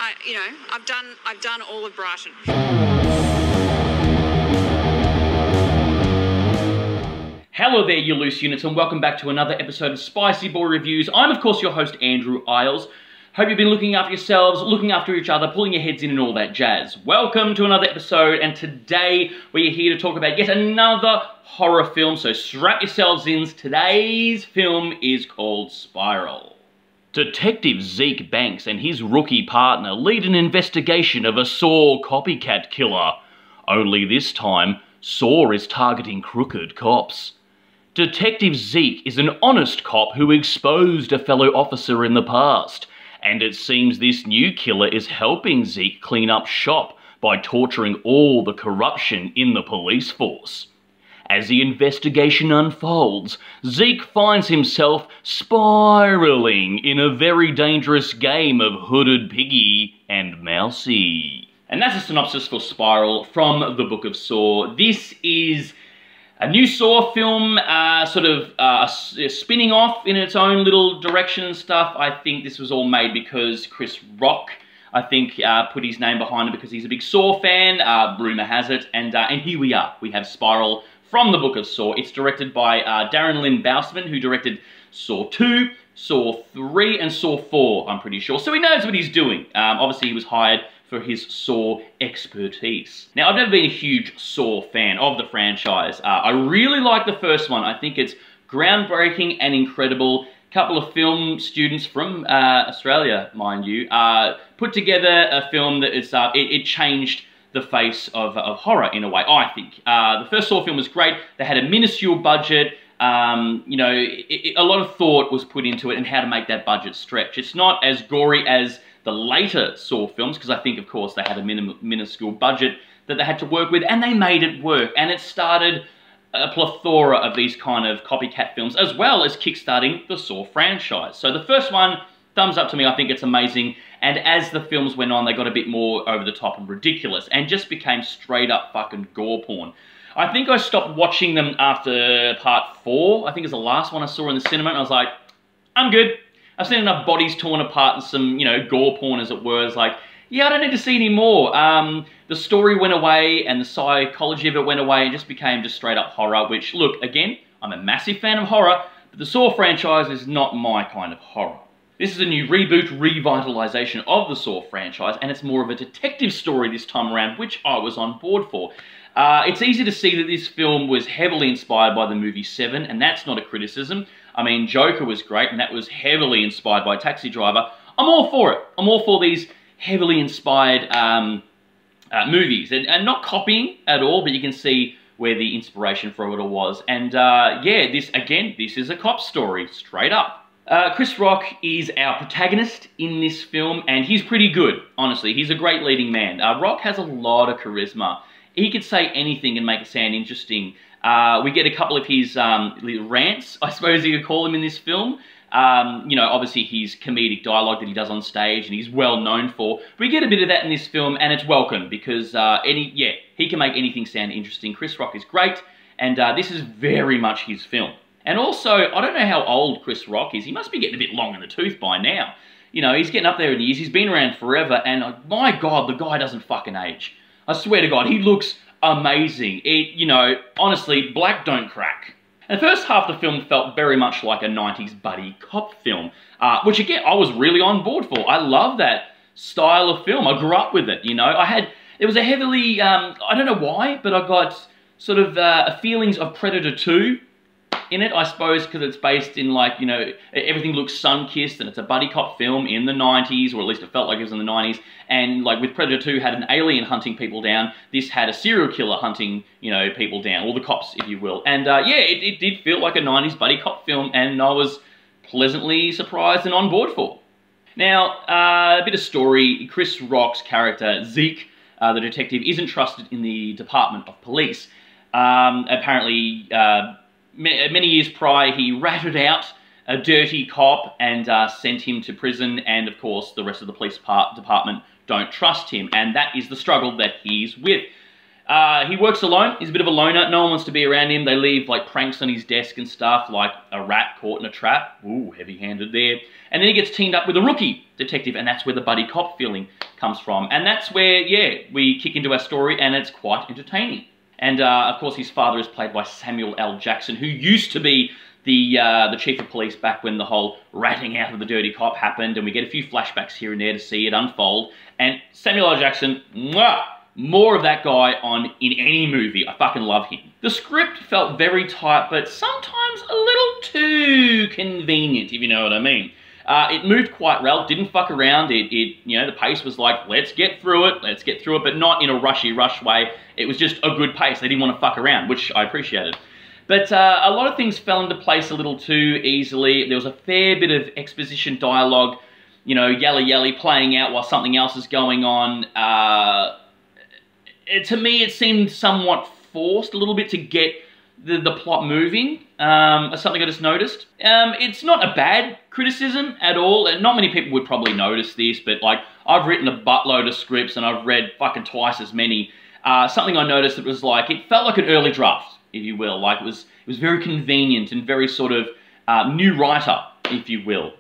I've done all of Brighton. Hello there, you loose units, and welcome back to another episode of Spicy Boy Reviews. I'm, of course, your host, Andrew Iles. Hope you've been looking after yourselves, looking after each other, pulling your heads in and all that jazz. Welcome to another episode, and today we are here to talk about yet another horror film, so strap yourselves in. Today's film is called Spiral. Detective Zeke Banks and his rookie partner lead an investigation of a Saw copycat killer. Only this time, Saw is targeting crooked cops. Detective Zeke is an honest cop who exposed a fellow officer in the past, and it seems this new killer is helping Zeke clean up shop by torturing all the corruption in the police force. As the investigation unfolds, Zeke finds himself spiraling in a very dangerous game of Hooded Piggy and Mousy. And that's a synopsis for Spiral from the Book of Saw. This is a new Saw film, spinning off in its own little direction and stuff. I think this was all made because Chris Rock, I think, put his name behind it because he's a big Saw fan, rumour has it. And here we are. We have Spiral from the Book of Saw. It's directed by Darren Lynn Bousman, who directed Saw 2, Saw 3, and Saw 4, I'm pretty sure. So he knows what he's doing. Obviously, he was hired for his Saw expertise. Now, I've never been a huge Saw fan of the franchise. I really like the first one. I think it's groundbreaking and incredible. A couple of film students from Australia, mind you, put together a film that is, it changed the face of horror in a way, I think. The first Saw film was great. They had a minuscule budget. A lot of thought was put into it and how to make that budget stretch. It's not as gory as the later Saw films, because I think, of course, they had a minuscule budget that they had to work with, and they made it work. And it started a plethora of these kind of copycat films, as well as kickstarting the Saw franchise. So the first one, thumbs up to me. I think it's amazing. And as the films went on, they got a bit more over the top and ridiculous, and just became straight up fucking gore porn. I think I stopped watching them after part 4. I think it's the last one I saw in the cinema, and I was like, I'm good. I've seen enough bodies torn apart and some, gore porn, as it were. It's like, yeah, I don't need to see any more. The story went away, and the psychology of it went away, and just became just straight up horror, which, look, again, I'm a massive fan of horror, but the Saw franchise is not my kind of horror. This is a new reboot, revitalization of the Saw franchise, and it's more of a detective story this time around, which I was on board for. It's easy to see that this film was heavily inspired by the movie Seven, and that's not a criticism. I mean, Joker was great, and that was heavily inspired by Taxi Driver. I'm all for it. I'm all for these heavily inspired movies, and not copying at all, but you can see where the inspiration for it all was. And yeah, this is a cop story, straight up. Chris Rock is our protagonist in this film, and he's pretty good, honestly. He's a great leading man. Rock has a lot of charisma. He could say anything and make it sound interesting. We get a couple of his rants, I suppose you could call him, in this film. Obviously his comedic dialogue that he does on stage and he's well known for. We get a bit of that in this film, and it's welcome because he can make anything sound interesting. Chris Rock is great, and this is very much his film. And also, I don't know how old Chris Rock is. He must be getting a bit long in the tooth by now. He's getting up there in the years. He's been around forever, and my God, the guy doesn't fucking age. I swear to God, he looks amazing. Honestly, black don't crack. And the first half of the film felt very much like a 90s buddy cop film, which again, I was really on board for. I love that style of film. I grew up with it, It was a heavily, I don't know why, but I got sort of feelings of Predator 2 in it, I suppose, because it's based in, everything looks sun-kissed, and it's a buddy cop film in the 90s, or at least it felt like it was in the 90s, and, with Predator 2 had an alien hunting people down, this had a serial killer hunting, people down, or the cops, if you will. And, it did feel like a 90s buddy cop film, and I was pleasantly surprised and on board for. Now, a bit of story. Chris Rock's character, Zeke, the detective, isn't trusted in the Department of Police. Apparently, many years prior, he ratted out a dirty cop and sent him to prison, and of course the rest of the police department don't trust him, and that is the struggle that he's with. He works alone. He's a bit of a loner. No one wants to be around him. They leave pranks on his desk and stuff, like a rat caught in a trap. Ooh, heavy-handed there. And then he gets teamed up with a rookie detective, and that's where the buddy cop feeling comes from. And that's where, yeah, we kick into our story, and it's quite entertaining. And, of course, his father is played by Samuel L. Jackson, who used to be the chief of police back when the whole ratting out of the dirty cop happened, and we get a few flashbacks here and there to see it unfold. And Samuel L. Jackson, mwah, more of that guy in any movie. I fucking love him. The script felt very tight, but sometimes a little too convenient, if you know what I mean. It moved quite well, didn't fuck around. You know, the pace was like, let's get through it, but not in a rush way. It was just a good pace. They didn't want to fuck around, which I appreciated. But a lot of things fell into place a little too easily. There was a fair bit of exposition dialogue, you know, yelly playing out while something else is going on. To me, it seemed somewhat forced a little bit to get the plot moving, something I just noticed. It's not a bad criticism at all, and not many people would probably notice this, but like, I've written a buttload of scripts and I've read fucking twice as many. Something I noticed, it was like, it felt like an early draft, if you will. Like, it was very convenient and very sort of new writer, if you will,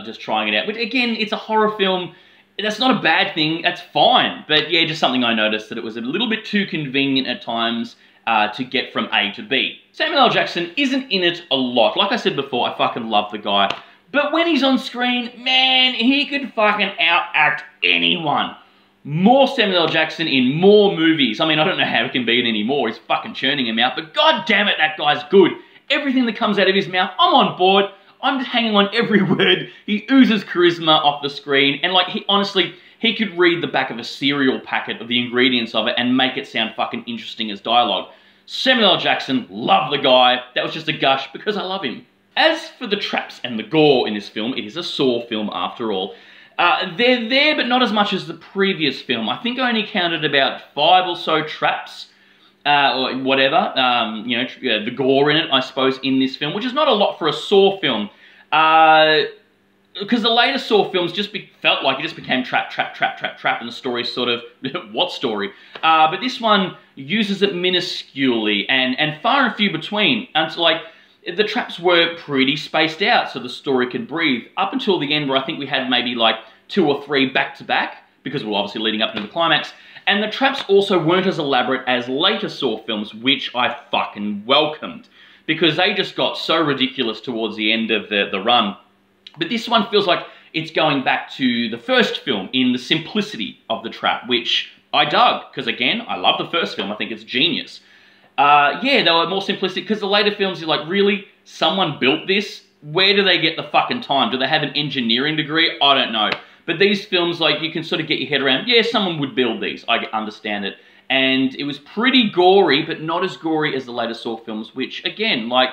just trying it out. But again, it's a horror film. That's not a bad thing, that's fine. But yeah, just something I noticed, that it was a little bit too convenient at times to get from A to B. Samuel L. Jackson isn't in it a lot. Like I said before, I fucking love the guy. But when he's on screen, man, he could fucking outact anyone. More Samuel L. Jackson in more movies. I mean, I don't know how he can be it anymore. He's fucking churning him out. But god damn it, that guy's good. Everything that comes out of his mouth, I'm on board. I'm just hanging on every word. He oozes charisma off the screen. And like, honestly, he could read the back of a cereal packet of the ingredients of it and make it sound fucking interesting as dialogue. Samuel L. Jackson, love the guy. That was just a gush because I love him. As for the traps and the gore in this film, it is a Saw film after all. They're there, but not as much as the previous film. I think I only counted about 5 or so traps, or whatever, you know, the gore in it, I suppose, in this film, which is not a lot for a Saw film. Because the later Saw films just felt like it just became trap, and the story sort of, what story? But this one uses it minusculely and far and few between. And so, like, the traps were pretty spaced out so the story could breathe, up until the end where I think we had maybe like 2 or 3 back-to-back, because we were obviously leading up to the climax. And the traps also weren't as elaborate as later Saw films, which I fucking welcomed, because they just got so ridiculous towards the end of the run. But this one feels like it's going back to the first film in the simplicity of the trap, which I dug, because again, I love the first film, I think it's genius. Yeah, they were more simplistic, because the later films, you're like, really? Someone built this? Where do they get the fucking time? Do they have an engineering degree? I don't know. But these films, like, you can sort of get your head around, yeah, someone would build these, I understand it. And it was pretty gory, but not as gory as the later Saw films, which, again, like,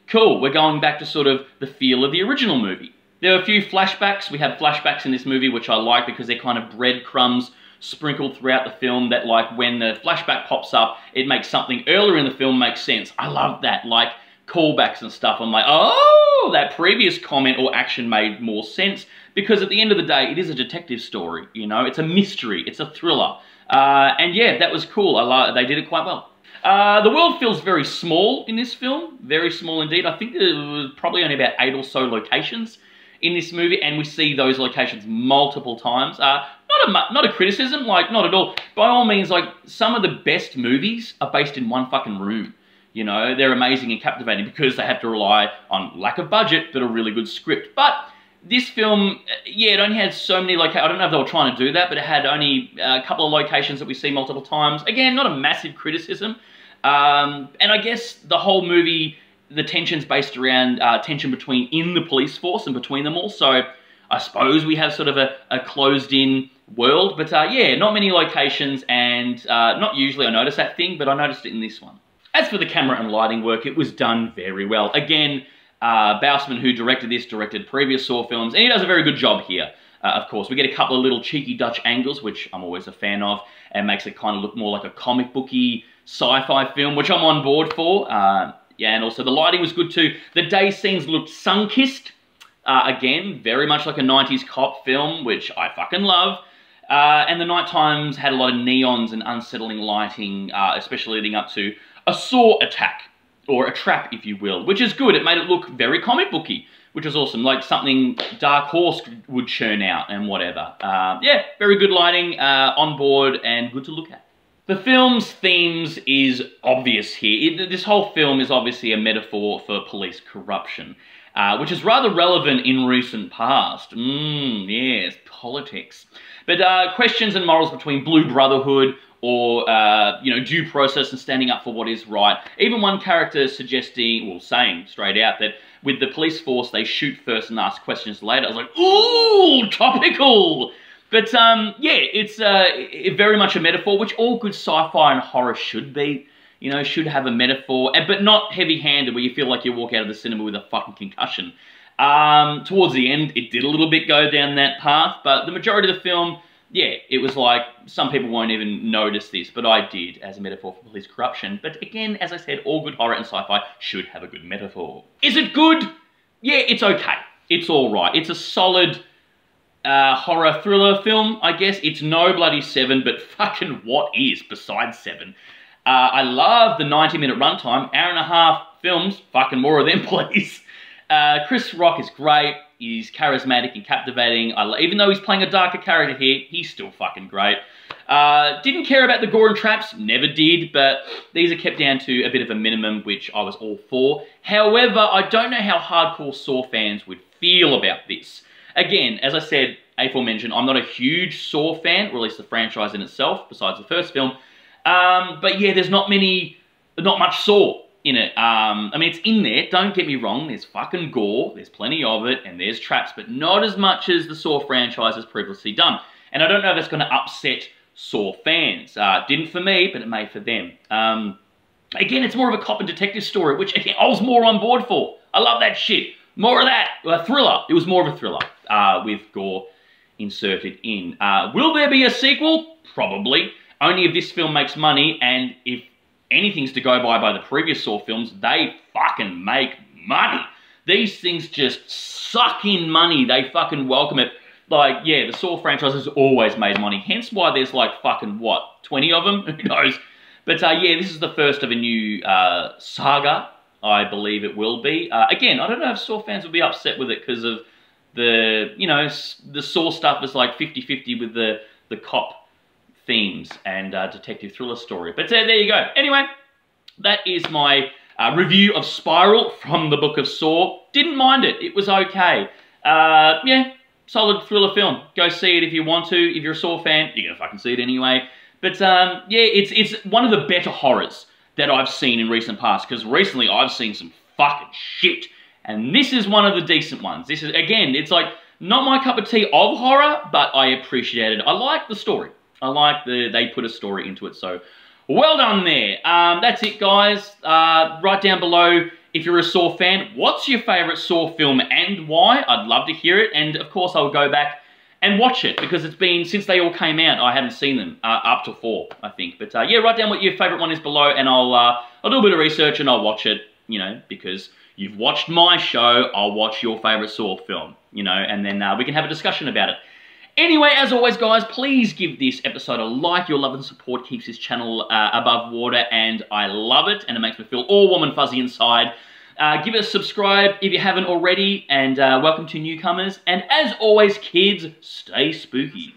cool, we're going back to sort of the feel of the original movie. There are a few flashbacks. We have flashbacks in this movie, which I like because they're kind of breadcrumbs sprinkled throughout the film that, like, when the flashback pops up, it makes something earlier in the film make sense. I love that, like, callbacks and stuff. I'm like, oh, that previous comment or action made more sense, because at the end of the day, it is a detective story, you know? It's a mystery, it's a thriller. And yeah, that was cool. They did it quite well. The world feels very small in this film, very small indeed. I think there was probably only about 8 or so locations in this movie, and we see those locations multiple times. Not a criticism, like, not at all. By all means, like, some of the best movies are based in one fucking room. You know, they're amazing and captivating because they have to rely on lack of budget, but a really good script. But this film, yeah, it only had so many locations. I don't know if they were trying to do that, but it had only a couple of locations that we see multiple times. Again, not a massive criticism. And I guess the whole movie, the tension's based around tension in the police force and between them all. So I suppose we have sort of a closed-in world. But yeah, not many locations, and not usually I notice that thing, but I noticed it in this one. As for the camera and lighting work, it was done very well. Again, Bousman, who directed this, directed previous Saw films, and he does a very good job here. Of course, we get a couple of little cheeky Dutch angles, which I'm always a fan of, and makes it kind of look more like a comic booky sci-fi film, which I'm on board for. Yeah, and also the lighting was good too. The day scenes looked sun-kissed. Again, very much like a 90s cop film, which I fucking love. And the night times had a lot of neons and unsettling lighting, especially leading up to a Saw attack, or a trap, if you will, which is good. It made it look very comic booky, which was awesome. Like something Dark Horse would churn out and whatever. Yeah, very good lighting, on board, and good to look at. The film's themes is obvious here. This whole film is obviously a metaphor for police corruption, which is rather relevant in recent past. Yes, politics. But questions and morals between Blue Brotherhood or, you know, due process and standing up for what is right. Even one character suggesting, well, saying straight out that with the police force, they shoot first and ask questions later. I was like, ooh, topical! But, yeah, it's very much a metaphor, which all good sci-fi and horror should be. You know, should have a metaphor, but not heavy-handed where you feel like you walk out of the cinema with a fucking concussion. Towards the end, it did a little bit go down that path, but the majority of the film, yeah, it was like, some people won't even notice this, but I did, as a metaphor for police corruption. But again, as I said, all good horror and sci-fi should have a good metaphor. Is it good? Yeah, it's okay. It's alright. It's a solid horror thriller film, I guess. It's no bloody 7, but fucking what is besides 7? I love the 90-minute runtime, hour and a half films, fucking more of them, please. Chris Rock is great, he's charismatic and captivating, even though he's playing a darker character here, he's still fucking great. Didn't care about the gore and traps, never did, but these are kept down to a bit of a minimum, which I was all for. However, I don't know how hardcore Saw fans would feel about this. Again, as I said, aforementioned, I'm not a huge Saw fan, or at least the franchise in itself, besides the first film. But yeah, there's not much Saw in it. I mean, it's in there, don't get me wrong, there's fucking gore, there's plenty of it, and there's traps, but not as much as the Saw franchise has previously done. And I don't know if that's going to upset Saw fans. Didn't for me, but it may for them. Again, it's more of a cop and detective story, which again, I was more on board for. I love that shit. More of that. A thriller. It was more of a thriller, with gore inserted in. Will there be a sequel? Probably. Only if this film makes money, and if anything's to go by the previous Saw films, they fucking make money. These things just suck in money. They fucking welcome it. Like, yeah, the Saw franchise has always made money. Hence why there's like fucking, what, 20 of them? Who knows? But yeah, this is the first of a new saga, I believe it will be. Again, I don't know if Saw fans will be upset with it because of the, you know, the Saw stuff is like 50-50 with the cop themes and detective thriller story. But there you go. Anyway, that is my review of Spiral from the Book of Saw. Didn't mind it. It was okay. Yeah, solid thriller film. Go see it if you want to. If you're a Saw fan, you're going to fucking see it anyway. But yeah, it's one of the better horrors that I've seen in recent past, because recently I've seen some fucking shit. And this is one of the decent ones. This is, again, it's like not my cup of tea of horror, but I appreciate it. I like the story. I like they put a story into it, so well done there. That's it, guys. Write down below if you're a Saw fan, what's your favourite Saw film and why? I'd love to hear it, and of course I'll go back and watch it, because it's been, since they all came out, I haven't seen them, up to 4, I think. But yeah, write down what your favourite one is below, and I'll do a bit of research and I'll watch it, you know, because you've watched my show, I'll watch your favourite Saw film, you know, and then we can have a discussion about it. Anyway, as always, guys, please give this episode a like. Your love and support keeps this channel above water, and I love it, and it makes me feel all warm and fuzzy inside. Give it a subscribe if you haven't already, and welcome to newcomers. And as always, kids, stay spooky.